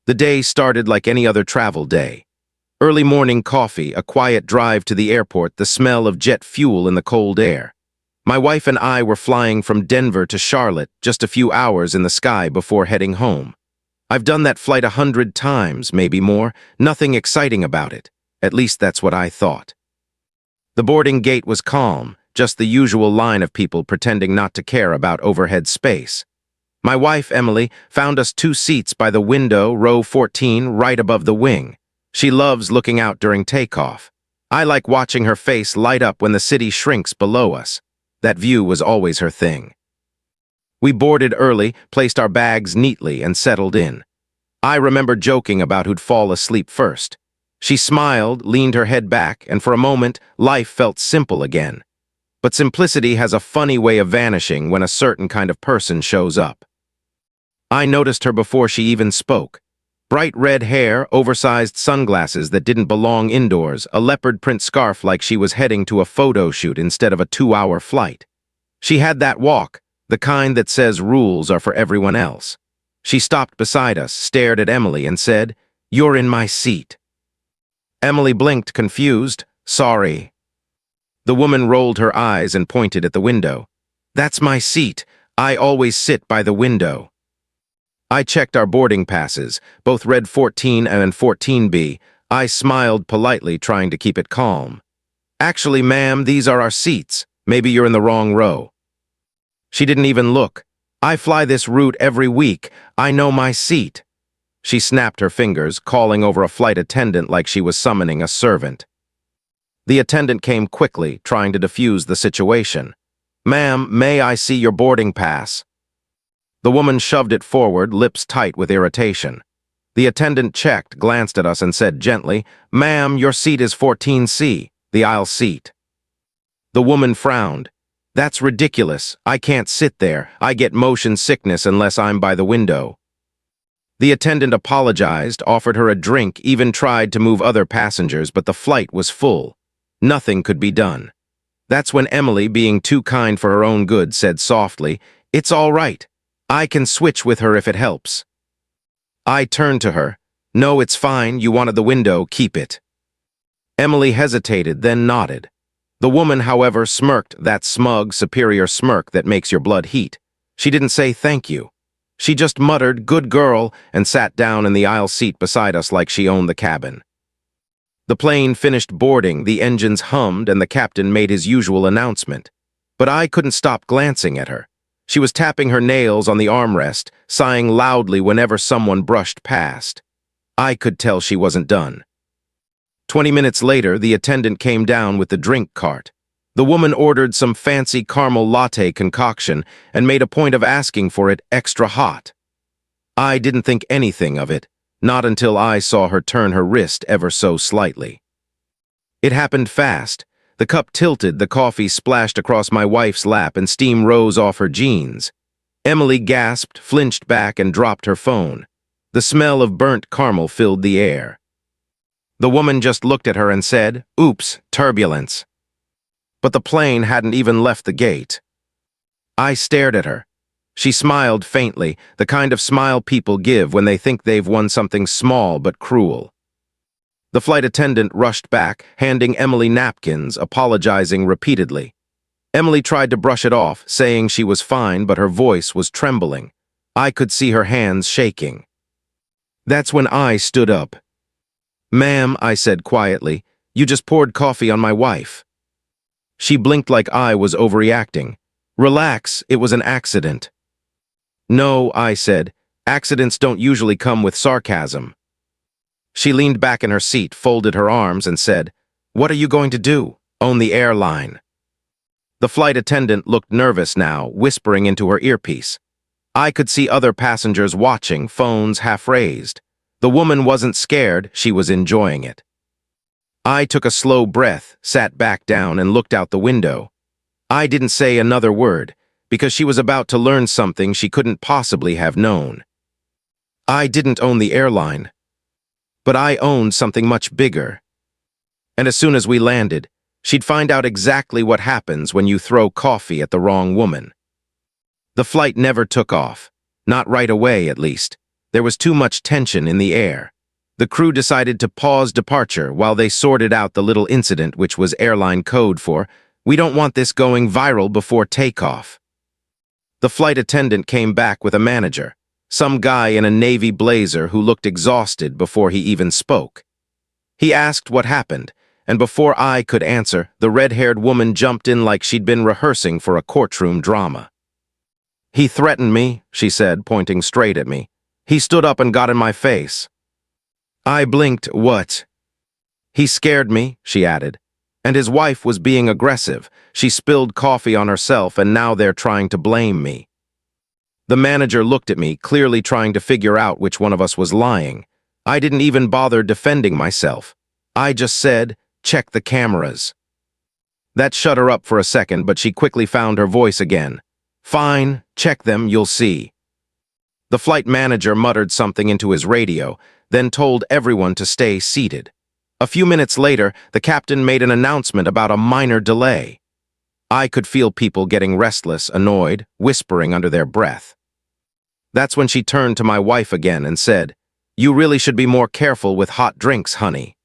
The day started like any other travel day. Early morning coffee, a quiet drive to the airport, the smell of jet fuel in the cold air. My wife and I were flying from Denver to Charlotte, just a few hours in the sky before heading home. I've done that flight 100 times, maybe more, nothing exciting about it. At least that's what I thought. The boarding gate was calm, just the usual line of people pretending not to care about overhead space. My wife, Emily, found us 2 seats by the window, row 14, right above the wing. She loves looking out during takeoff. I like watching her face light up when the city shrinks below us. That view was always her thing. We boarded early, placed our bags neatly, and settled in. I remember joking about who'd fall asleep first. She smiled, leaned her head back, and for a moment, life felt simple again. But simplicity has a funny way of vanishing when a certain kind of person shows up. I noticed her before she even spoke. Bright red hair, oversized sunglasses that didn't belong indoors, a leopard print scarf like she was heading to a photo shoot instead of a 2-hour flight. She had that walk, the kind that says rules are for everyone else. She stopped beside us, stared at Emily, and said, "You're in my seat." Emily blinked, confused. "Sorry." The woman rolled her eyes and pointed at the window. "That's my seat. I always sit by the window." I checked our boarding passes, both read 14 and 14B. I smiled politely, trying to keep it calm. "Actually, ma'am, these are our seats. Maybe you're in the wrong row." She didn't even look. "I fly this route every week. I know my seat." She snapped her fingers, calling over a flight attendant like she was summoning a servant. The attendant came quickly, trying to defuse the situation. "Ma'am, may I see your boarding pass?" The woman shoved it forward, lips tight with irritation. The attendant checked, glanced at us, and said gently, "Ma'am, your seat is 14C, the aisle seat." The woman frowned. "That's ridiculous. I can't sit there. I get motion sickness unless I'm by the window." The attendant apologized, offered her a drink, even tried to move other passengers, but the flight was full. Nothing could be done. That's when Emily, being too kind for her own good, said softly, "It's all right. I can switch with her if it helps." I turned to her. "No, it's fine. You wanted the window. Keep it." Emily hesitated, then nodded. The woman, however, smirked, that smug, superior smirk that makes your blood heat. She didn't say thank you. She just muttered, "Good girl," and sat down in the aisle seat beside us like she owned the cabin. The plane finished boarding, the engines hummed, and the captain made his usual announcement. But I couldn't stop glancing at her. She was tapping her nails on the armrest, sighing loudly whenever someone brushed past. I could tell she wasn't done. 20 minutes later, the attendant came down with the drink cart. The woman ordered some fancy caramel latte concoction and made a point of asking for it extra hot. I didn't think anything of it, not until I saw her turn her wrist ever so slightly. It happened fast. The cup tilted, the coffee splashed across my wife's lap, and steam rose off her jeans. Emily gasped, flinched back, and dropped her phone. The smell of burnt caramel filled the air. The woman just looked at her and said, "Oops, turbulence." But the plane hadn't even left the gate. I stared at her. She smiled faintly, the kind of smile people give when they think they've won something small but cruel. The flight attendant rushed back, handing Emily napkins, apologizing repeatedly. Emily tried to brush it off, saying she was fine, but her voice was trembling. I could see her hands shaking. That's when I stood up. "Ma'am," I said quietly, "you just poured coffee on my wife." She blinked like I was overreacting. "Relax, it was an accident." "No," I said, "accidents don't usually come with sarcasm." She leaned back in her seat, folded her arms, and said, "What are you going to do? Own the airline?" The flight attendant looked nervous now, whispering into her earpiece. I could see other passengers watching, phones half raised. The woman wasn't scared, she was enjoying it. I took a slow breath, sat back down, and looked out the window. I didn't say another word, because she was about to learn something she couldn't possibly have known. I didn't own the airline. But I owned something much bigger. And as soon as we landed, she'd find out exactly what happens when you throw coffee at the wrong woman. The flight never took off. Not right away, at least. There was too much tension in the air. The crew decided to pause departure while they sorted out the little incident, which was airline code for, "We don't want this going viral before takeoff." The flight attendant came back with a manager, some guy in a navy blazer who looked exhausted before he even spoke. He asked what happened, and before I could answer, the red-haired woman jumped in like she'd been rehearsing for a courtroom drama. "He threatened me," she said, pointing straight at me. "He stood up and got in my face." I blinked. "What?" "He scared me," she added. "And his wife was being aggressive. She spilled coffee on herself, and now they're trying to blame me." The manager looked at me, clearly trying to figure out which one of us was lying. I didn't even bother defending myself. I just said, "Check the cameras." That shut her up for a second, but she quickly found her voice again. "Fine, check them, you'll see." The flight manager muttered something into his radio, then told everyone to stay seated. A few minutes later, the captain made an announcement about a minor delay. I could feel people getting restless, annoyed, whispering under their breath. That's when she turned to my wife again and said, "You really should be more careful with hot drinks, honey."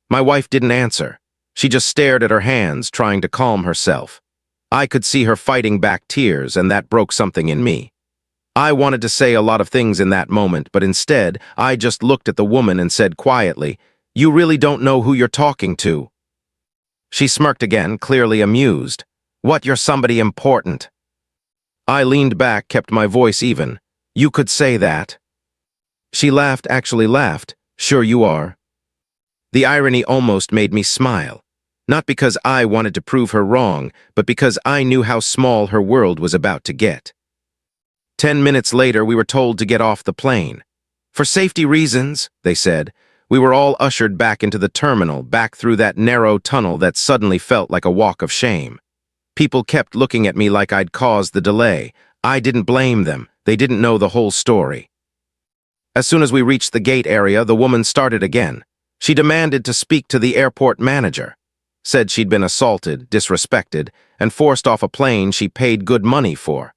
My wife didn't answer. She just stared at her hands, trying to calm herself. I could see her fighting back tears, and that broke something in me. I wanted to say a lot of things in that moment, but instead, I just looked at the woman and said quietly, "You really don't know who you're talking to." She smirked again, clearly amused. "What, you're somebody important?" I leaned back, kept my voice even. "You could say that." She laughed, actually laughed. "Sure you are." The irony almost made me smile. Not because I wanted to prove her wrong, but because I knew how small her world was about to get. 10 minutes later, we were told to get off the plane. "For safety reasons," they said. We were all ushered back into the terminal, back through that narrow tunnel that suddenly felt like a walk of shame. People kept looking at me like I'd caused the delay. I didn't blame them. They didn't know the whole story. As soon as we reached the gate area, the woman started again. She demanded to speak to the airport manager. Said she'd been assaulted, disrespected, and forced off a plane she paid good money for.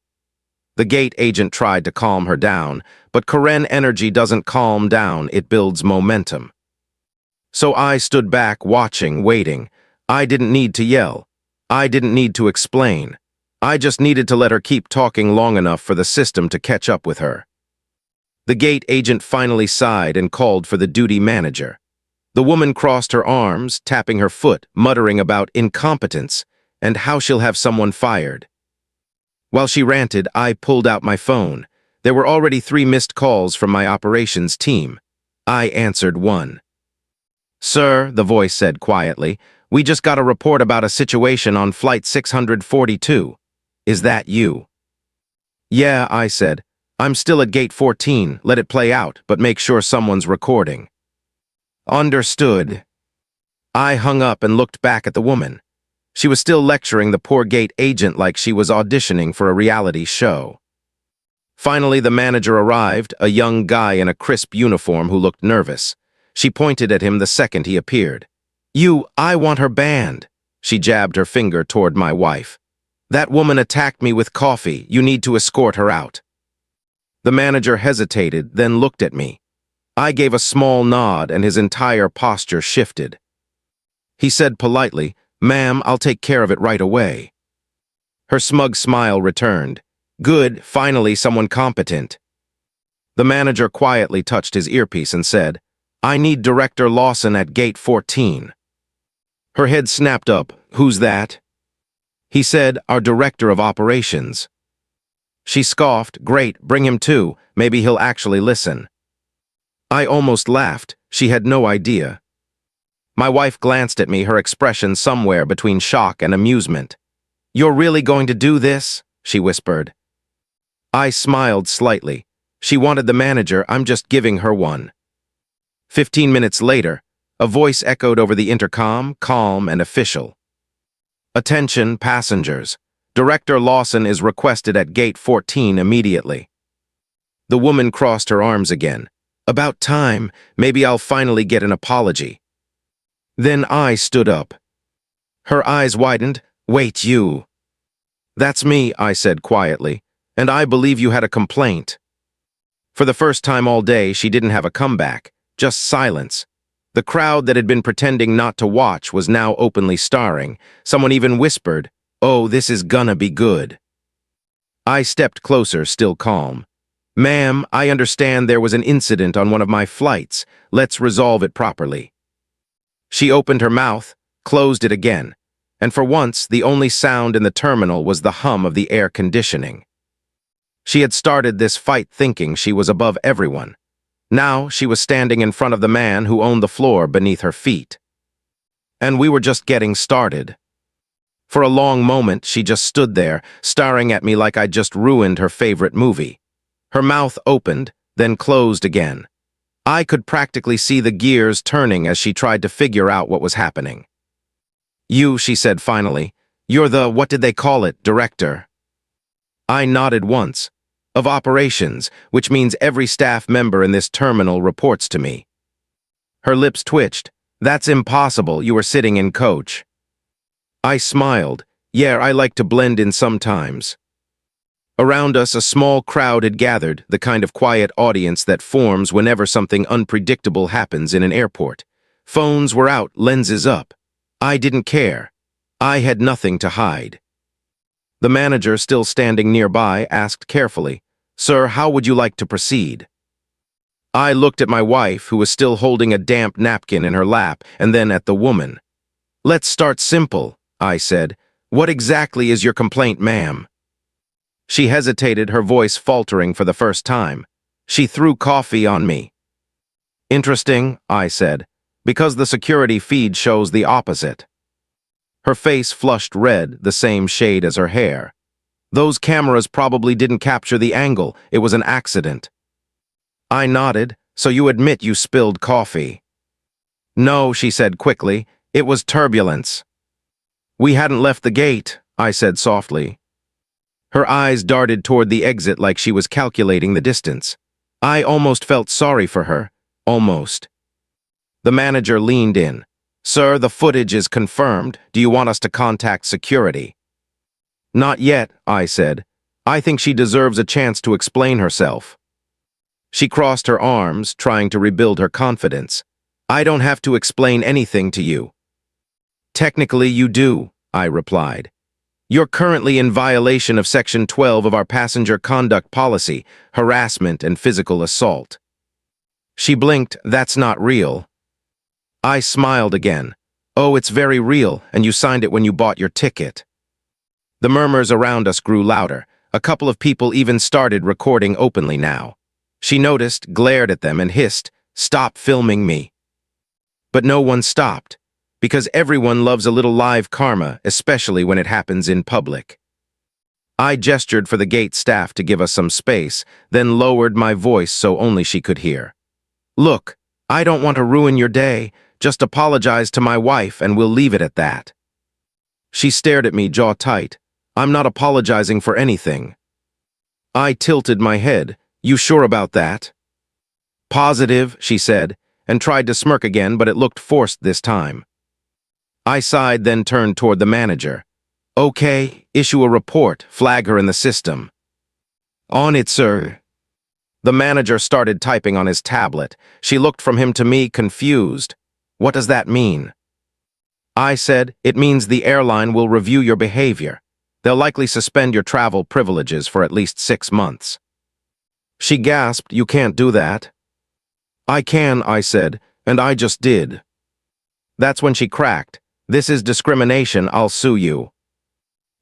The gate agent tried to calm her down, but Korean energy doesn't calm down, it builds momentum. So I stood back, watching, waiting. I didn't need to yell. I didn't need to explain. I just needed to let her keep talking long enough for the system to catch up with her. The gate agent finally sighed and called for the duty manager. The woman crossed her arms, tapping her foot, muttering about incompetence and how she'll have someone fired. While she ranted, I pulled out my phone. There were already 3 missed calls from my operations team. I answered one. "Sir," the voice said quietly, "we just got a report about a situation on Flight 642. Is that you?" "Yeah," I said. "I'm still at Gate 14. Let it play out, but make sure someone's recording." "Understood." I hung up and looked back at the woman. She was still lecturing the poor gate agent like she was auditioning for a reality show. Finally, the manager arrived, a young guy in a crisp uniform who looked nervous. She pointed at him the second he appeared. I want her banned." She jabbed her finger toward my wife. "That woman attacked me with coffee. You need to escort her out." The manager hesitated, then looked at me. I gave a small nod and his entire posture shifted. He said politely, "Ma'am, I'll take care of it right away." Her smug smile returned. "Good, finally someone competent." The manager quietly touched his earpiece and said, "I need Director Lawson at Gate 14. Her head snapped up. "Who's that?" He said, "Our Director of Operations." She scoffed. "Great, bring him too. Maybe he'll actually listen." I almost laughed. She had no idea. My wife glanced at me, her expression somewhere between shock and amusement. "You're really going to do this?" she whispered. I smiled slightly. She wanted the manager, I'm just giving her one. 15 minutes later, a voice echoed over the intercom, calm and official. "Attention, passengers. Director Lawson is requested at Gate 14 immediately." The woman crossed her arms again. "About time. Maybe I'll finally get an apology." Then I stood up. Her eyes widened. "Wait, you." "That's me," I said quietly, "and I believe you had a complaint." For the first time all day, she didn't have a comeback, just silence. The crowd that had been pretending not to watch was now openly staring. Someone even whispered, "Oh, this is gonna be good." I stepped closer, still calm. "Ma'am, I understand there was an incident on one of my flights. Let's resolve it properly." She opened her mouth, closed it again, and for once the only sound in the terminal was the hum of the air conditioning. She had started this fight thinking she was above everyone. Now she was standing in front of the man who owned the floor beneath her feet. And we were just getting started. For a long moment, she just stood there, staring at me like I'd just ruined her favorite movie. Her mouth opened, then closed again. I could practically see the gears turning as she tried to figure out what was happening. "You," she said finally, "you're the, what did they call it, director?" I nodded once. "Of operations, which means every staff member in this terminal reports to me." Her lips twitched. "That's impossible, you were sitting in coach." I smiled. "Yeah, I like to blend in sometimes." Around us, a small crowd had gathered, the kind of quiet audience that forms whenever something unpredictable happens in an airport. Phones were out, lenses up. I didn't care. I had nothing to hide. The manager, still standing nearby, asked carefully, "Sir, how would you like to proceed?" I looked at my wife, who was still holding a damp napkin in her lap, and then at the woman. "Let's start simple," I said. "What exactly is your complaint, ma'am?" She hesitated, her voice faltering for the first time. "She threw coffee on me." "Interesting," I said, "because the security feed shows the opposite." Her face flushed red, the same shade as her hair. "Those cameras probably didn't capture the angle. It was an accident." I nodded. "So you admit you spilled coffee?" "No," she said quickly. "It was turbulence." "We hadn't left the gate," I said softly. Her eyes darted toward the exit like she was calculating the distance. I almost felt sorry for her. Almost. The manager leaned in. "Sir, the footage is confirmed. Do you want us to contact security?" "Not yet," I said. "I think she deserves a chance to explain herself." She crossed her arms, trying to rebuild her confidence. "I don't have to explain anything to you." "Technically, you do," I replied. "You're currently in violation of Section 12 of our passenger conduct policy, harassment and physical assault." She blinked. "That's not real." I smiled again. "Oh, it's very real, and you signed it when you bought your ticket." The murmurs around us grew louder. A couple of people even started recording openly now. She noticed, glared at them, and hissed, "Stop filming me." But no one stopped, because everyone loves a little live karma, especially when it happens in public. I gestured for the gate staff to give us some space, then lowered my voice so only she could hear. "Look, I don't want to ruin your day. Just apologize to my wife and we'll leave it at that." She stared at me, jaw tight. "I'm not apologizing for anything." I tilted my head. "You sure about that?" "Positive," she said, and tried to smirk again, but it looked forced this time. I sighed, then turned toward the manager. "Okay, issue a report, flag her in the system." "On it, sir." The manager started typing on his tablet. She looked from him to me, confused. "What does that mean?" I said, "It means the airline will review your behavior. They'll likely suspend your travel privileges for at least 6 months." She gasped, "You can't do that." "I can," I said, "and I just did." That's when she cracked. "This is discrimination, I'll sue you."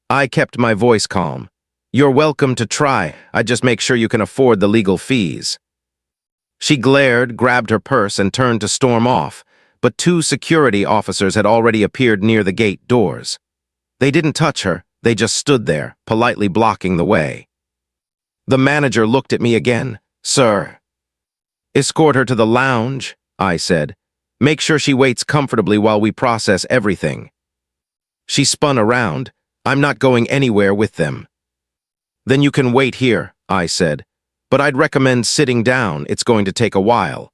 I kept my voice calm. "You're welcome to try. I'd just make sure you can afford the legal fees." She glared, grabbed her purse, and turned to storm off, but 2 security officers had already appeared near the gate doors. They didn't touch her, they just stood there, politely blocking the way. The manager looked at me again. "Sir." "Escort her to the lounge," I said. "Make sure she waits comfortably while we process everything." She spun around. "I'm not going anywhere with them." "Then you can wait here," I said. "But I'd recommend sitting down. It's going to take a while."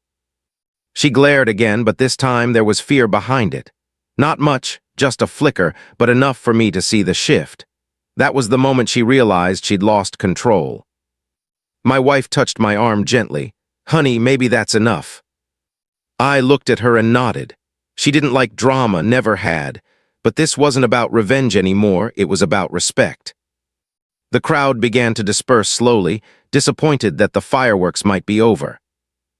She glared again, but this time there was fear behind it. Not much, just a flicker, but enough for me to see the shift. That was the moment she realized she'd lost control. My wife touched my arm gently. Honey, maybe that's enough. I looked at her and nodded. She didn't like drama, never had. But this wasn't about revenge anymore, it was about respect. The crowd began to disperse slowly, disappointed that the fireworks might be over.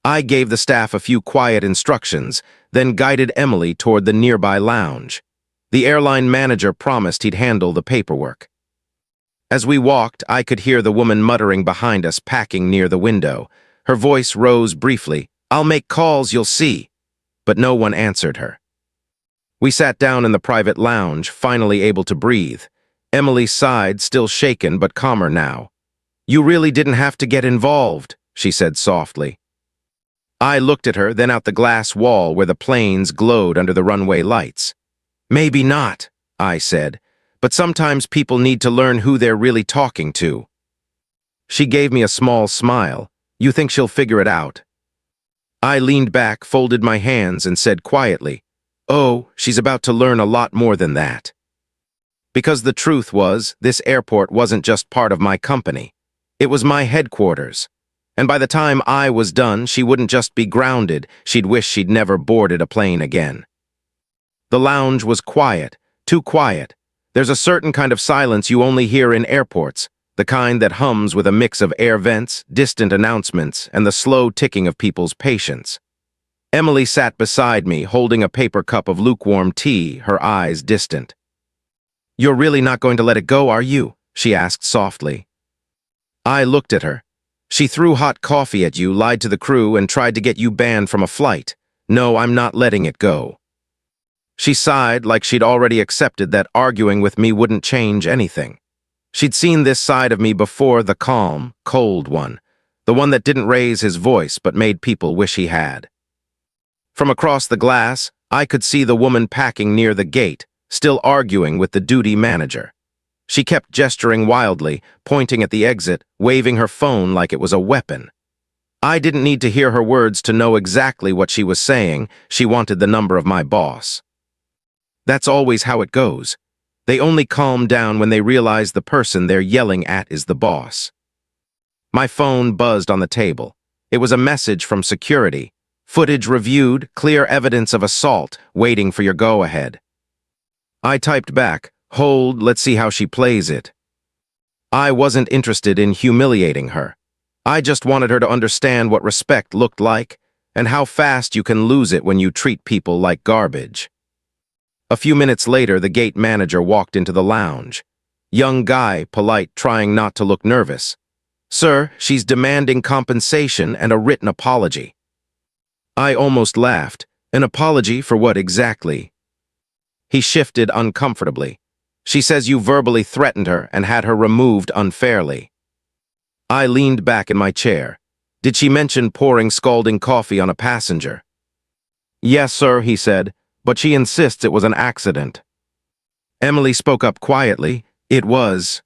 I gave the staff a few quiet instructions, then guided Emily toward the nearby lounge. The airline manager promised he'd handle the paperwork. As we walked, I could hear the woman muttering behind us, packing near the window. Her voice rose briefly. "I'll make calls, you'll see." But no one answered her. We sat down in the private lounge, finally able to breathe. Emily sighed, still shaken but calmer now. "You really didn't have to get involved," she said softly. I looked at her, then out the glass wall where the planes glowed under the runway lights. "Maybe not," I said, "but sometimes people need to learn who they're really talking to." She gave me a small smile. "You think she'll figure it out?" I leaned back, folded my hands, and said quietly, "Oh, she's about to learn a lot more than that." Because the truth was, this airport wasn't just part of my company. It was my headquarters. And by the time I was done, she wouldn't just be grounded, she'd wish she'd never boarded a plane again. The lounge was quiet, too quiet. There's a certain kind of silence you only hear in airports, the kind that hums with a mix of air vents, distant announcements, and the slow ticking of people's patience. Emily sat beside me, holding a paper cup of lukewarm tea, her eyes distant. "You're really not going to let it go, are you?" she asked softly. I looked at her. "She threw hot coffee at you, lied to the crew, and tried to get you banned from a flight. No, I'm not letting it go." She sighed like she'd already accepted that arguing with me wouldn't change anything. She'd seen this side of me before, the calm, cold one, the one that didn't raise his voice but made people wish he had. From across the glass, I could see the woman packing near the gate, still arguing with the duty manager. She kept gesturing wildly, pointing at the exit, waving her phone like it was a weapon. I didn't need to hear her words to know exactly what she was saying. She wanted the number of my boss. That's always how it goes. They only calm down when they realize the person they're yelling at is the boss. My phone buzzed on the table. It was a message from security. "Footage reviewed, clear evidence of assault, waiting for your go-ahead." I typed back, "Hold, let's see how she plays it." I wasn't interested in humiliating her. I just wanted her to understand what respect looked like and how fast you can lose it when you treat people like garbage. A few minutes later, the gate manager walked into the lounge. Young guy, polite, trying not to look nervous. "Sir, she's demanding compensation and a written apology." I almost laughed. "An apology for what exactly?" He shifted uncomfortably. "She says you verbally threatened her and had her removed unfairly." I leaned back in my chair. "Did she mention pouring scalding coffee on a passenger?" "Yes, sir," he said, "but she insists it was an accident." Emily spoke up quietly. "It was."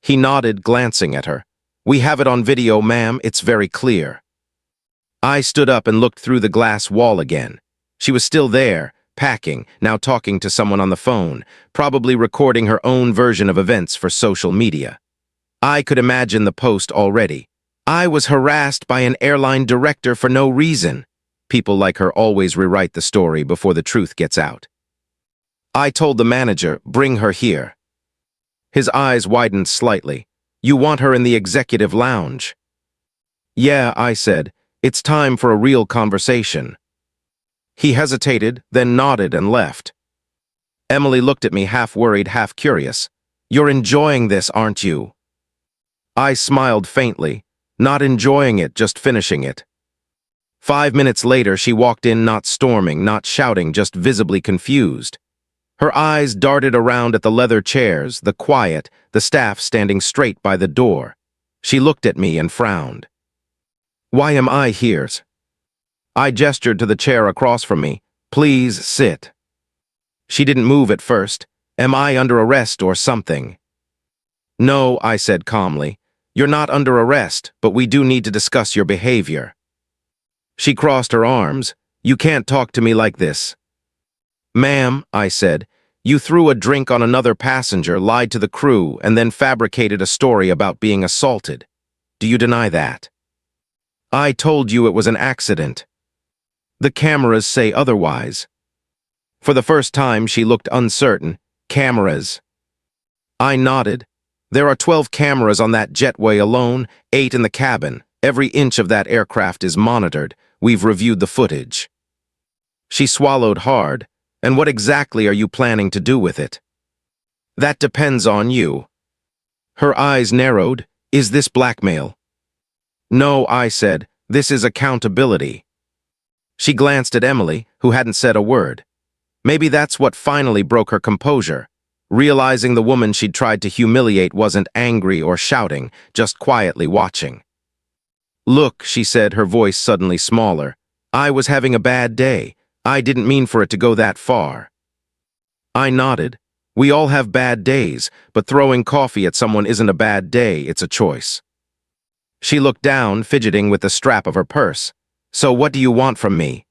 He nodded, glancing at her. "We have it on video, ma'am. It's very clear." I stood up and looked through the glass wall again. She was still there, packing, now talking to someone on the phone, probably recording her own version of events for social media. I could imagine the post already. "I was harassed by an airline director for no reason." People like her always rewrite the story before the truth gets out. I told the manager, "Bring her here." His eyes widened slightly. "You want her in the executive lounge?" "Yeah," I said. "It's time for a real conversation." He hesitated, then nodded and left. Emily looked at me, half worried, half curious. "You're enjoying this, aren't you?" I smiled faintly. "Not enjoying it, just finishing it." 5 minutes later, she walked in, not storming, not shouting, just visibly confused. Her eyes darted around at the leather chairs, the quiet, the staff standing straight by the door. She looked at me and frowned. "Why am I here?" I gestured to the chair across from me. "Please sit." She didn't move at first. "Am I under arrest or something?" "No," I said calmly. "You're not under arrest, but we do need to discuss your behavior." She crossed her arms. "You can't talk to me like this." "Ma'am," I said, "you threw a drink on another passenger, lied to the crew, and then fabricated a story about being assaulted. Do you deny that? I told you it was an accident. The cameras say otherwise. For the first time, she looked uncertain. Cameras. I nodded. There are 12 cameras on that jetway alone, 8 in the cabin. Every inch of that aircraft is monitored. We've reviewed the footage. She swallowed hard. And what exactly are you planning to do with it? That depends on you. Her eyes narrowed. Is this blackmail? No, I said. This is accountability. She glanced at Emily, who hadn't said a word. Maybe that's what finally broke her composure. Realizing the woman she'd tried to humiliate wasn't angry or shouting, just quietly watching. Look, she said, her voice suddenly smaller. I was having a bad day. I didn't mean for it to go that far. I nodded. We all have bad days, but throwing coffee at someone isn't a bad day, it's a choice. She looked down, fidgeting with the strap of her purse. So what do you want from me?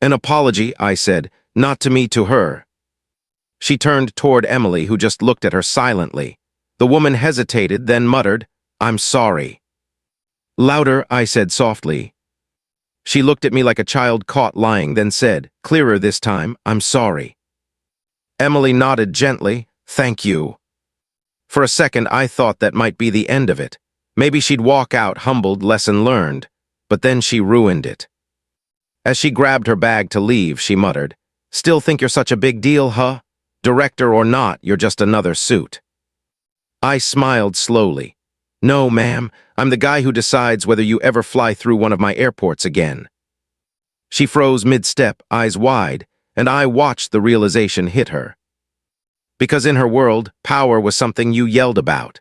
An apology, I said, not to me, to her. She turned toward Emily, who just looked at her silently. The woman hesitated, then muttered, I'm sorry. Louder, I said softly. She looked at me like a child caught lying, then said, clearer this time, I'm sorry. Emily nodded gently, thank you. For a second, I thought that might be the end of it. Maybe she'd walk out humbled, lesson learned, but then she ruined it. As she grabbed her bag to leave, she muttered, still think you're such a big deal, huh? Director or not, you're just another suit. I smiled slowly. No, ma'am, I'm the guy who decides whether you ever fly through one of my airports again. She froze mid-step, eyes wide, and I watched the realization hit her. Because in her world, power was something you yelled about.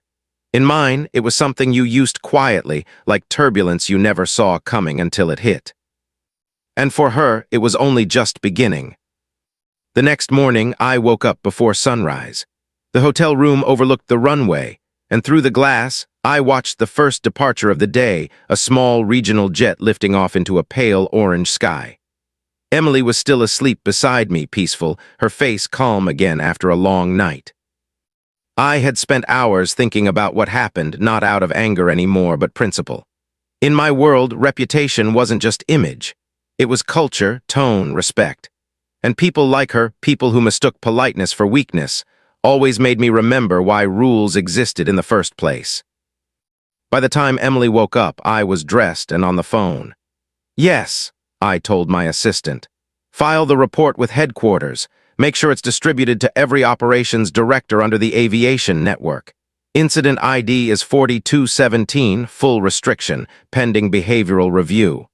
In mine, it was something you used quietly, like turbulence you never saw coming until it hit. And for her, it was only just beginning. The next morning, I woke up before sunrise. The hotel room overlooked the runway, and through the glass, I watched the first departure of the day, a small regional jet lifting off into a pale orange sky. Emily was still asleep beside me, peaceful, her face calm again after a long night. I had spent hours thinking about what happened, not out of anger anymore, but principle. In my world, reputation wasn't just image. It was culture, tone, respect. And people like her, people who mistook politeness for weakness, always made me remember why rules existed in the first place. By the time Emily woke up, I was dressed and on the phone. Yes, I told my assistant. File the report with headquarters. Make sure it's distributed to every operations director under the aviation network. Incident ID is 4217, full restriction, pending behavioral review.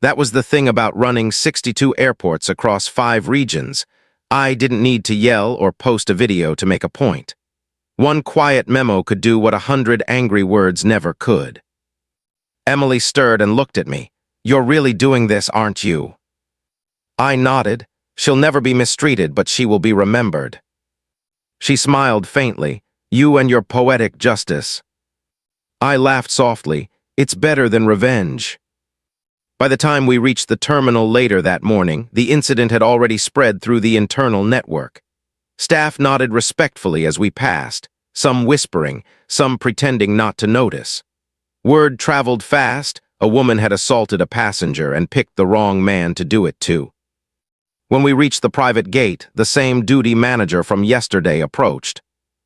That was the thing about running 62 airports across 5 regions. I didn't need to yell or post a video to make a point. One quiet memo could do what 100 angry words never could. Emily stirred and looked at me. You're really doing this, aren't you? I nodded. She'll never be mistreated, but she will be remembered. She smiled faintly. You and your poetic justice. I laughed softly. It's better than revenge. By the time we reached the terminal later that morning, the incident had already spread through the internal network. Staff nodded respectfully as we passed, some whispering, some pretending not to notice. Word traveled fast. A woman had assaulted a passenger and picked the wrong man to do it to. When we reached the private gate, the same duty manager from yesterday approached.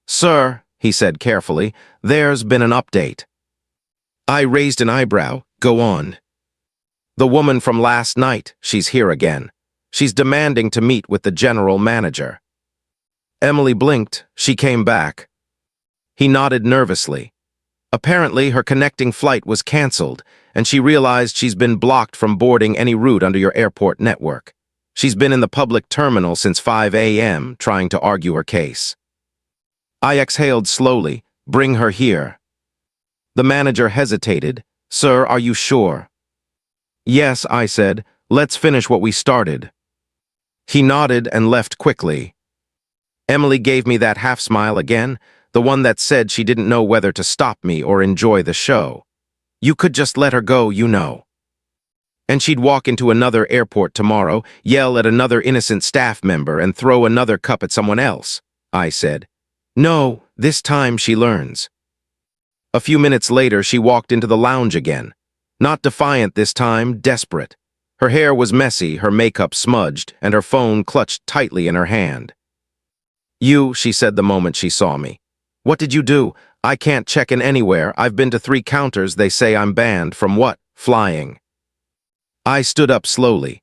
Sir, he said carefully, there's been an update. I raised an eyebrow. Go on. The woman from last night, she's here again. She's demanding to meet with the general manager. Emily blinked. She came back. He nodded nervously. Apparently, her connecting flight was canceled, and she realized she's been blocked from boarding any route under your airport network. She's been in the public terminal since 5 a.m., trying to argue her case. I exhaled slowly. Bring her here. The manager hesitated. Sir, are you sure? Yes, I said. Let's finish what we started. He nodded and left quickly. Emily gave me that half-smile again, the one that said she didn't know whether to stop me or enjoy the show. You could just let her go, you know. And she'd walk into another airport tomorrow, yell at another innocent staff member, and throw another cup at someone else, I said. No, this time she learns. A few minutes later, she walked into the lounge again. Not defiant this time, desperate. Her hair was messy, her makeup smudged, and her phone clutched tightly in her hand. "You," she said the moment she saw me. "What did you do? I can't check in anywhere. I've been to 3 counters. They say I'm banned. From what? Flying." I stood up slowly.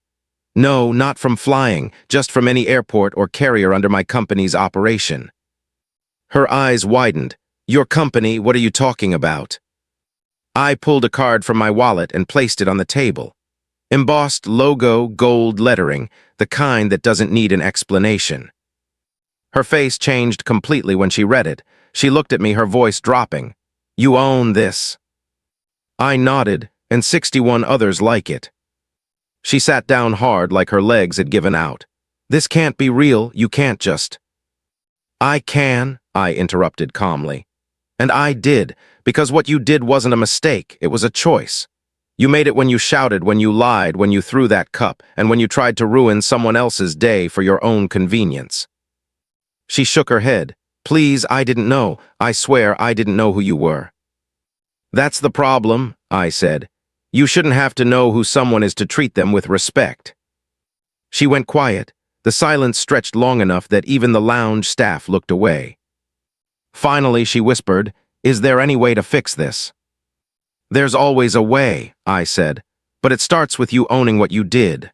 "No, not from flying, just from any airport or carrier under my company's operation." Her eyes widened. "Your company, what are you talking about?" I pulled a card from my wallet and placed it on the table. Embossed logo, gold lettering, the kind that doesn't need an explanation. Her face changed completely when she read it. She looked at me, her voice dropping. "You own this." I nodded, and 61 others like it. She sat down hard like her legs had given out. "This can't be real, you can't just—" "I can," I interrupted calmly. "And I did, because what you did wasn't a mistake, it was a choice. You made it when you shouted, when you lied, when you threw that cup, and when you tried to ruin someone else's day for your own convenience." She shook her head. "Please, I didn't know. I swear I didn't know who you were." "That's the problem," I said. "You shouldn't have to know who someone is to treat them with respect." She went quiet. The silence stretched long enough that even the lounge staff looked away. Finally, she whispered, "Is there any way to fix this?" "There's always a way," I said, "but it starts with you owning what you did."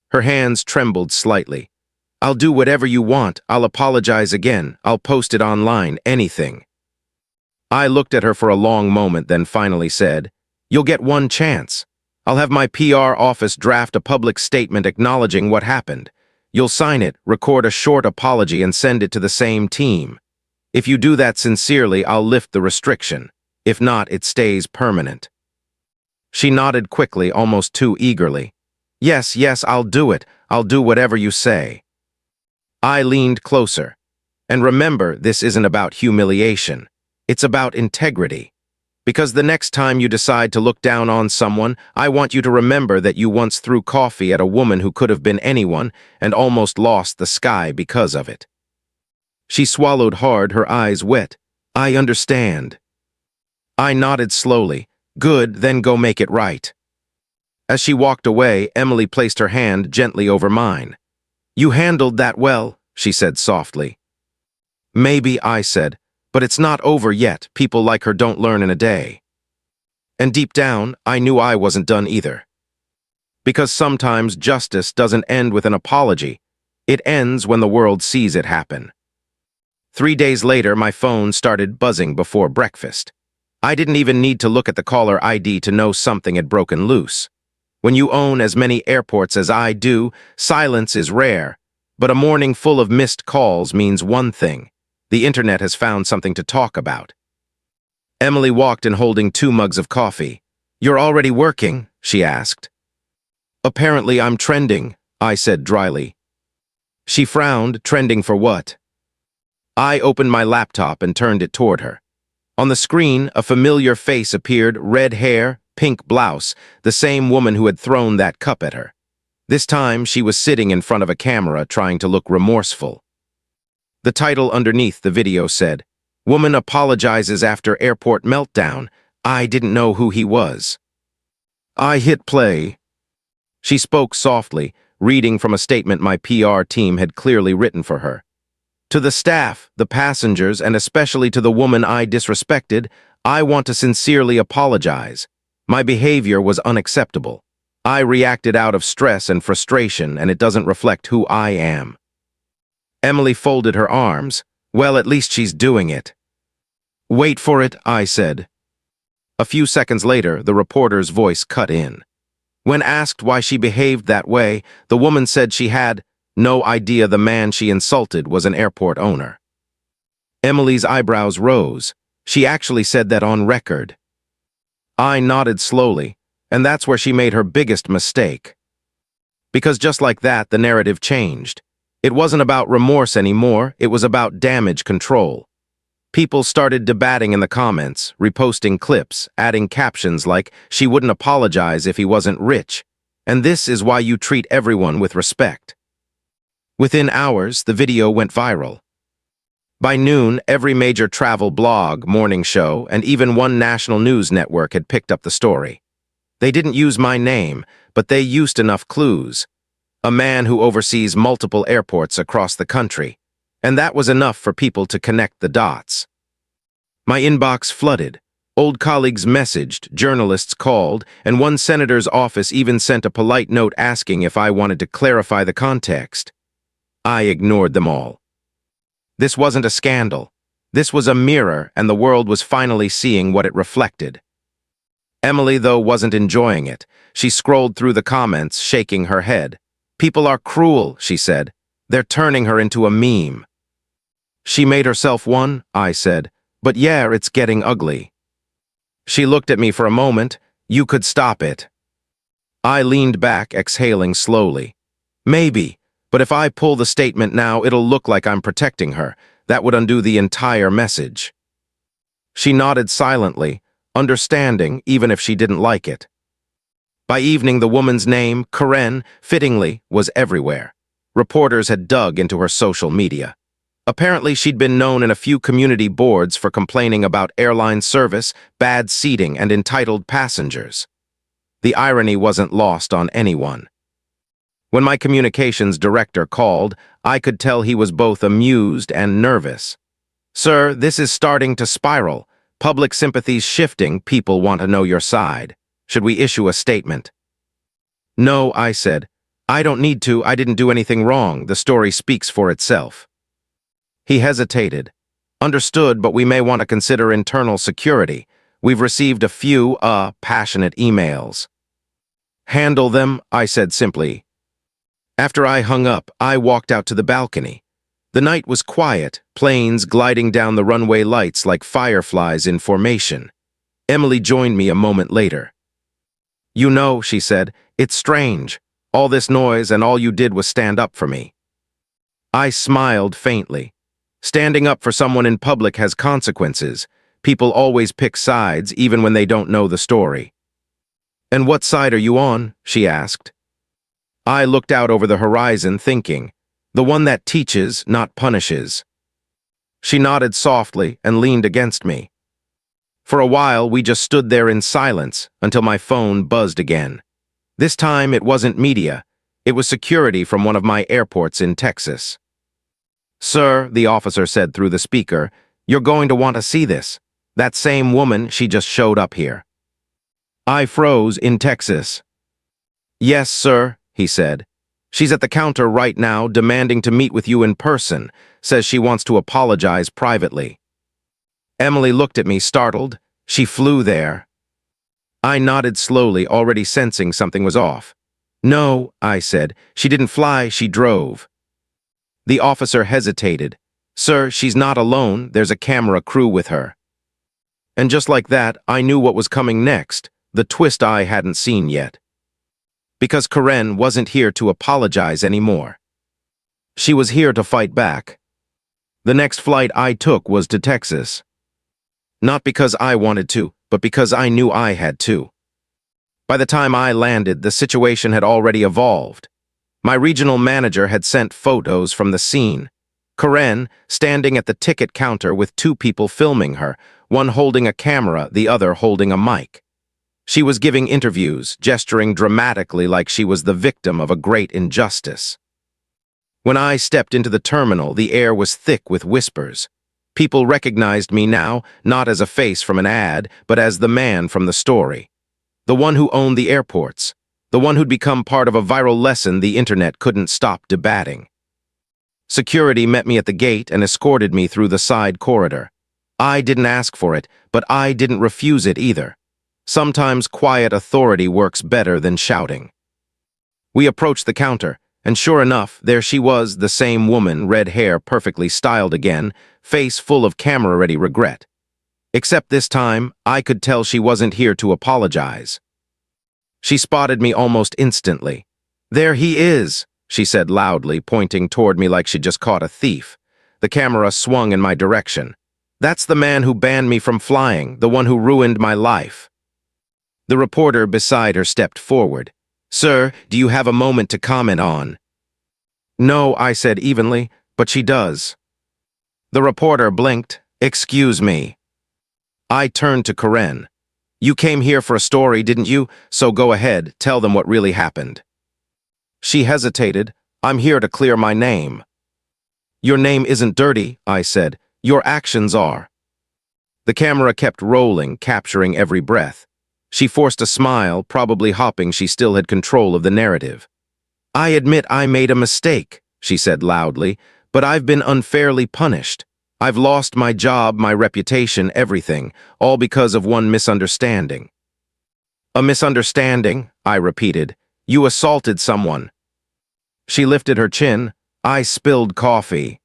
Her hands trembled slightly. "I'll do whatever you want. I'll apologize again. I'll post it online, anything." I looked at her for a long moment, then finally said, "You'll get one chance. I'll have my PR office draft a public statement acknowledging what happened. You'll sign it, record a short apology, and send it to the same team. If you do that sincerely, I'll lift the restriction. If not, it stays permanent." She nodded quickly, almost too eagerly. "Yes, yes, I'll do it. I'll do whatever you say." I leaned closer. "And remember, this isn't about humiliation. It's about integrity. Because the next time you decide to look down on someone, I want you to remember that you once threw coffee at a woman who could have been anyone and almost lost the sky because of it." She swallowed hard, her eyes wet. "I understand." I nodded slowly. "Good, then go make it right." As she walked away, Emily placed her hand gently over mine. "You handled that well," she said softly. "Maybe," I said, "but it's not over yet. People like her don't learn in a day." And deep down, I knew I wasn't done either. Because sometimes justice doesn't end with an apology. It ends when the world sees it happen. 3 days later, my phone started buzzing before breakfast. I didn't even need to look at the caller ID to know something had broken loose. When you own as many airports as I do, silence is rare. But a morning full of missed calls means one thing. The internet has found something to talk about. Emily walked in holding 2 mugs of coffee. "You're already working?" she asked. "Apparently I'm trending," I said dryly. She frowned. "Trending for what?" I opened my laptop and turned it toward her. On the screen, a familiar face appeared, red hair, pink blouse, the same woman who had thrown that cup at her. This time, she was sitting in front of a camera trying to look remorseful. The title underneath the video said, "Woman apologizes after airport meltdown. I didn't know who he was." I hit play. She spoke softly, reading from a statement my PR team had clearly written for her. "To the staff, the passengers, and especially to the woman I disrespected, I want to sincerely apologize. My behavior was unacceptable. I reacted out of stress and frustration, and it doesn't reflect who I am." Emily folded her arms. "Well, at least she's doing it." "Wait for it," I said. A few seconds later, the reporter's voice cut in. When asked why she behaved that way, the woman said she had no idea the man she insulted was an airport owner. Emily's eyebrows rose. She actually said that on record. I nodded slowly, and that's where she made her biggest mistake. Because just like that, the narrative changed. It wasn't about remorse anymore, it was about damage control. People started debating in the comments, reposting clips, adding captions like, "She wouldn't apologize if he wasn't rich," and "This is why you treat everyone with respect." Within hours, the video went viral. By noon, every major travel blog, morning show, and even one national news network had picked up the story. They didn't use my name, but they used enough clues. A man who oversees multiple airports across the country. And that was enough for people to connect the dots. My inbox flooded. Old colleagues messaged, journalists called, and one senator's office even sent a polite note asking if I wanted to clarify the context. I ignored them all. This wasn't a scandal. This was a mirror, and the world was finally seeing what it reflected. Emily, though, wasn't enjoying it. She scrolled through the comments, shaking her head. "People are cruel," she said. "They're turning her into a meme." "She made herself one," I said. "But yeah, it's getting ugly." She looked at me for a moment. "You could stop it." I leaned back, exhaling slowly. "Maybe, but if I pull the statement now, it'll look like I'm protecting her. That would undo the entire message." She nodded silently, understanding even if she didn't like it. By evening, the woman's name, Karen, fittingly, was everywhere. Reporters had dug into her social media. Apparently, she'd been known in a few community boards for complaining about airline service, bad seating, and entitled passengers. The irony wasn't lost on anyone. When my communications director called, I could tell he was both amused and nervous. "Sir, this is starting to spiral. Public sympathy's shifting. People want to know your side. Should we issue a statement?" "No," I said. "I don't need to. I didn't do anything wrong. The story speaks for itself." He hesitated. "Understood, but we may want to consider internal security. We've received a few, passionate emails." "Handle them," I said simply. After I hung up, I walked out to the balcony. The night was quiet, planes gliding down the runway lights like fireflies in formation. Emily joined me a moment later. "You know," she said, "it's strange. All this noise and all you did was stand up for me." I smiled faintly. Standing up for someone in public has consequences. People always pick sides, even when they don't know the story. "And what side are you on?" she asked. I looked out over the horizon, thinking, the one that teaches, not punishes. She nodded softly and leaned against me. For a while, we just stood there in silence until my phone buzzed again. This time, it wasn't media. It was security from one of my airports in Texas. "Sir," the officer said through the speaker, "you're going to want to see this. That same woman, she just showed up here." I froze. "In Texas?" "Yes, sir," he said. "She's at the counter right now, demanding to meet with you in person. Says she wants to apologize privately." Emily looked at me, startled. "She flew there." I nodded slowly, already sensing something was off. "No," I said. "She didn't fly, she drove." The officer hesitated. "Sir, she's not alone. There's a camera crew with her." And just like that, I knew what was coming next, the twist I hadn't seen yet. Because Karen wasn't here to apologize anymore. She was here to fight back. The next flight I took was to Texas. Not because I wanted to, but because I knew I had to. By the time I landed, the situation had already evolved. My regional manager had sent photos from the scene. Karen, standing at the ticket counter with two people filming her, one holding a camera, the other holding a mic. She was giving interviews, gesturing dramatically like she was the victim of a great injustice. When I stepped into the terminal, the air was thick with whispers. People recognized me now, not as a face from an ad, but as the man from the story. The one who owned the airports. The one who'd become part of a viral lesson the internet couldn't stop debating. Security met me at the gate and escorted me through the side corridor. I didn't ask for it, but I didn't refuse it either. Sometimes quiet authority works better than shouting. We approached the counter, and sure enough, there she was, the same woman, red hair perfectly styled again, face full of camera-ready regret. Except this time, I could tell she wasn't here to apologize. She spotted me almost instantly. "There he is," she said loudly, pointing toward me like she'd just caught a thief. The camera swung in my direction. "That's the man who banned me from flying, the one who ruined my life." The reporter beside her stepped forward. "Sir, do you have a moment to comment on?" "No," I said evenly, "but she does." The reporter blinked. Excuse me. I turned to Karen. You came here for a story, didn't you? So go ahead, tell them what really happened. She hesitated. I'm here to clear my name. Your name isn't dirty, I said. Your actions are. The camera kept rolling, capturing every breath. She forced a smile, probably hoping she still had control of the narrative. I admit I made a mistake, she said loudly, but I've been unfairly punished. I've lost my job, my reputation, everything, all because of one misunderstanding. A misunderstanding, I repeated. You assaulted someone. She lifted her chin. I spilled coffee.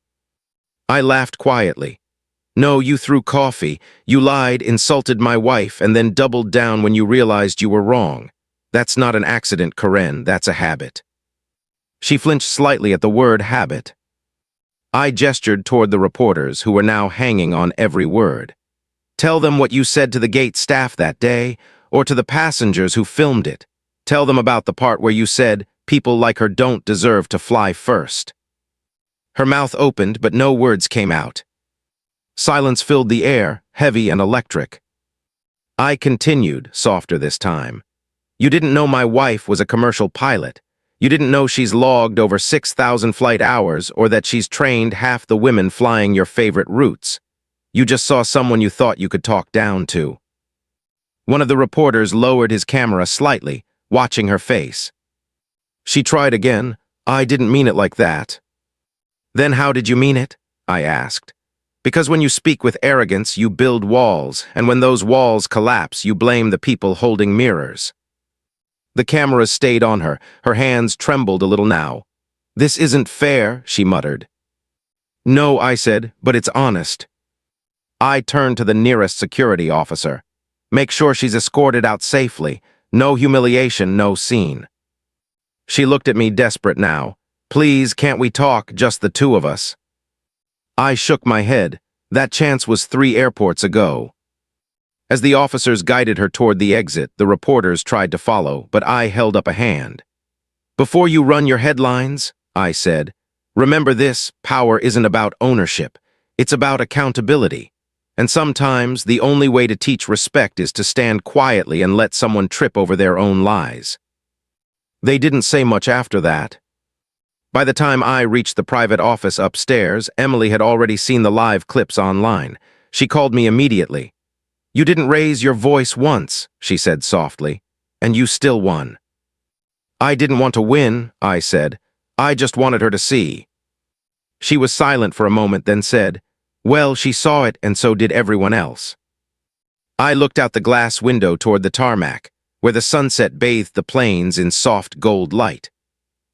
I laughed quietly. No, you threw coffee. You lied, insulted my wife, and then doubled down when you realized you were wrong. That's not an accident, Karen. That's a habit. She flinched slightly at the word habit. I gestured toward the reporters, who were now hanging on every word. Tell them what you said to the gate staff that day, or to the passengers who filmed it. Tell them about the part where you said, people like her don't deserve to fly first. Her mouth opened, but no words came out. Silence filled the air, heavy and electric. I continued, softer this time. You didn't know my wife was a commercial pilot. You didn't know she's logged over 6,000 flight hours or that she's trained half the women flying your favorite routes. You just saw someone you thought you could talk down to. One of the reporters lowered his camera slightly, watching her face. She tried again. I didn't mean it like that. Then how did you mean it? I asked. Because when you speak with arrogance, you build walls, and when those walls collapse, you blame the people holding mirrors. The cameras stayed on her. Her hands trembled a little now. This isn't fair, she muttered. No, I said, but it's honest. I turned to the nearest security officer. Make sure she's escorted out safely. No humiliation, no scene. She looked at me desperate now. Please, can't we talk, just the two of us? I shook my head. That chance was 3 airports ago. As the officers guided her toward the exit, the reporters tried to follow, but I held up a hand. Before you run your headlines, I said, remember this, power isn't about ownership. It's about accountability. And sometimes the only way to teach respect is to stand quietly and let someone trip over their own lies. They didn't say much after that. By the time I reached the private office upstairs, Emily had already seen the live clips online. She called me immediately. You didn't raise your voice once, she said softly, and you still won. I didn't want to win, I said. I just wanted her to see. She was silent for a moment, then said, well, she saw it, and so did everyone else. I looked out the glass window toward the tarmac, where the sunset bathed the plains in soft gold light.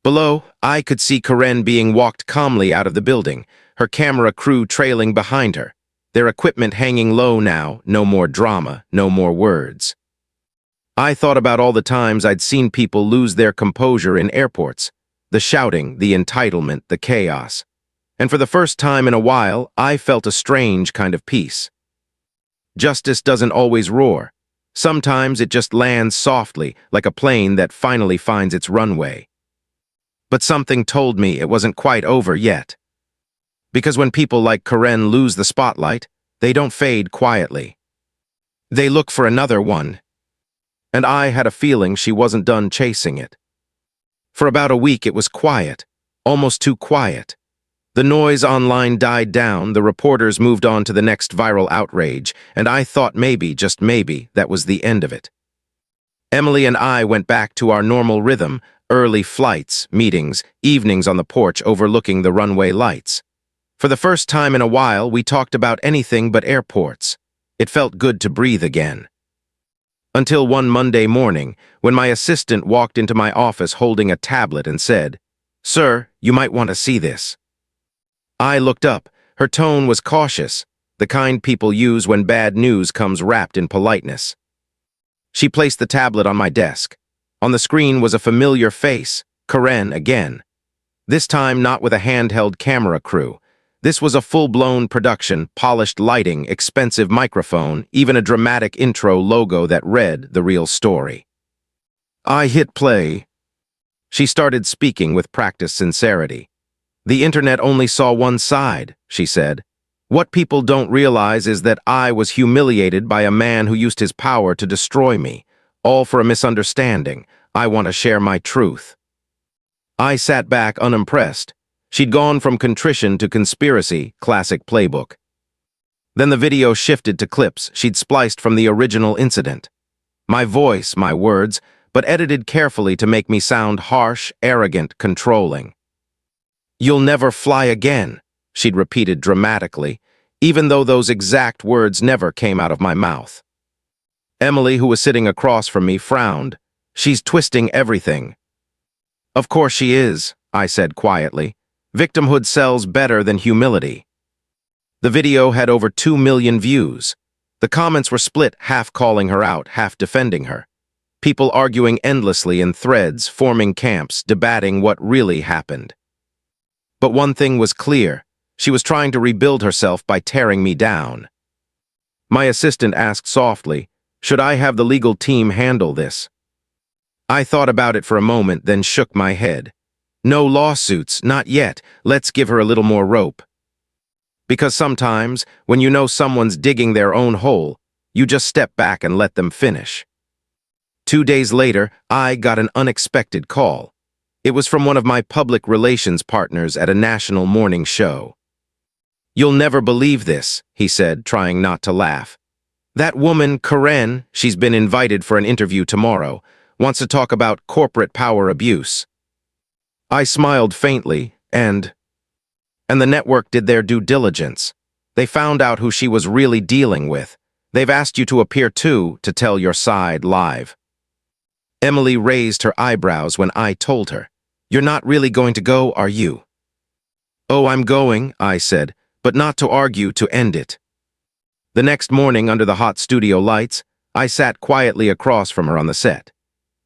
Below, I could see Karen being walked calmly out of the building, her camera crew trailing behind her, their equipment hanging low now, no more drama, no more words. I thought about all the times I'd seen people lose their composure in airports, the shouting, the entitlement, the chaos. And for the first time in a while, I felt a strange kind of peace. Justice doesn't always roar. Sometimes it just lands softly, like a plane that finally finds its runway. But something told me it wasn't quite over yet. Because when people like Karen lose the spotlight, they don't fade quietly. They look for another one. And I had a feeling she wasn't done chasing it. For about a week it was quiet, almost too quiet. The noise online died down, the reporters moved on to the next viral outrage, and I thought maybe, just maybe, that was the end of it. Emily and I went back to our normal rhythm, early flights, meetings, evenings on the porch overlooking the runway lights. For the first time in a while, we talked about anything but airports. It felt good to breathe again. Until one Monday morning, when my assistant walked into my office holding a tablet and said, "Sir, you might want to see this." I looked up. Her tone was cautious, the kind people use when bad news comes wrapped in politeness. She placed the tablet on my desk. On the screen was a familiar face, Karen again. This time not with a handheld camera crew. This was a full-blown production, polished lighting, expensive microphone, even a dramatic intro logo that read the real story. I hit play. She started speaking with practiced sincerity. The internet only saw one side, she said. What people don't realize is that I was humiliated by a man who used his power to destroy me, all for a misunderstanding. I want to share my truth. I sat back unimpressed. She'd gone from contrition to conspiracy, classic playbook. Then the video shifted to clips she'd spliced from the original incident. My voice, my words, but edited carefully to make me sound harsh, arrogant, controlling. "You'll never fly again," she'd repeated dramatically, even though those exact words never came out of my mouth. Emily, who was sitting across from me, frowned. "She's twisting everything." "Of course she is," I said quietly. "Victimhood sells better than humility." The video had over 2 million views. The comments were split, half calling her out, half defending her. People arguing endlessly in threads, forming camps, debating what really happened. But one thing was clear. She was trying to rebuild herself by tearing me down. My assistant asked softly, "Should I have the legal team handle this?" I thought about it for a moment, then shook my head. "No lawsuits, not yet. Let's give her a little more rope." Because sometimes, when you know someone's digging their own hole, you just step back and let them finish. 2 days later, I got an unexpected call. It was from one of my public relations partners at a national morning show. "You'll never believe this," he said, trying not to laugh. "That woman, Karen, she's been invited for an interview tomorrow, wants to talk about corporate power abuse." I smiled faintly, and the network did their due diligence. They found out who she was really dealing with. They've asked you to appear too, to tell your side live. Emily raised her eyebrows when I told her, "You're not really going to go, are you?" "Oh, I'm going," I said, "but not to argue, to end it." The next morning, under the hot studio lights, I sat quietly across from her on the set.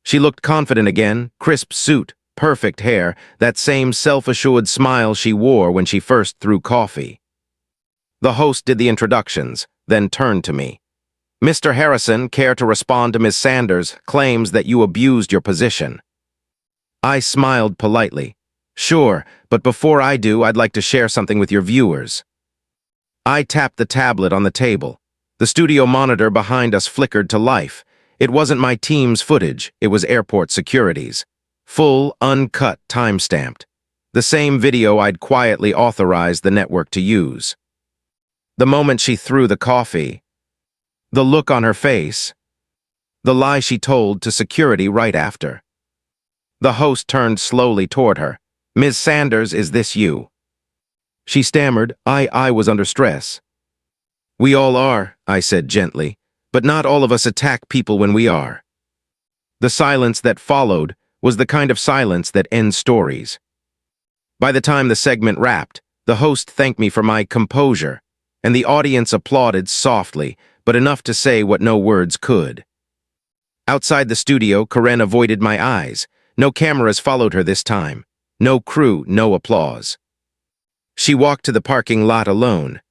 She looked confident again, crisp suit, perfect hair, that same self-assured smile she wore when she first threw coffee. The host did the introductions, then turned to me. "Mr. Harrison, care to respond to Ms. Sanders' claims that you abused your position?" I smiled politely. "Sure, but before I do, I'd like to share something with your viewers." I tapped the tablet on the table. The studio monitor behind us flickered to life. It wasn't my team's footage, it was airport security's. Full, uncut, time-stamped. The same video I'd quietly authorized the network to use. The moment she threw the coffee, the look on her face, the lie she told to security right after. The host turned slowly toward her. "Ms. Sanders, is this you?" She stammered. I was under stress." "We all are," I said gently, "but not all of us attack people when we are." The silence that followed was the kind of silence that ends stories. By the time the segment wrapped, the host thanked me for my composure, and the audience applauded softly, but enough to say what no words could. Outside the studio, Karen avoided my eyes. No cameras followed her this time. No crew, no applause. She walked to the parking lot alone.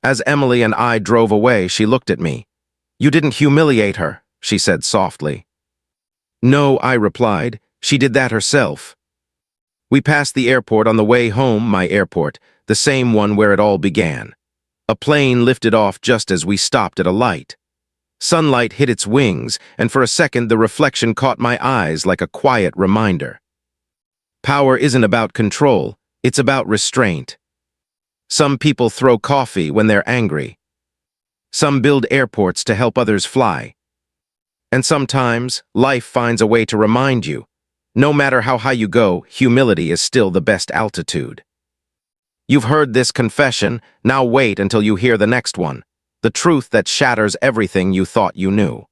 As Emily and I drove away, she looked at me. "You didn't humiliate her," she said softly. "No," I replied. "She did that herself." We passed the airport on the way home, my airport, the same one where it all began. A plane lifted off just as we stopped at a light. Sunlight hit its wings, and for a second the reflection caught my eyes like a quiet reminder. Power isn't about control, it's about restraint. Some people throw coffee when they're angry. Some build airports to help others fly. And sometimes, life finds a way to remind you, no matter how high you go, humility is still the best altitude. You've heard this confession, now wait until you hear the next one. The truth that shatters everything you thought you knew.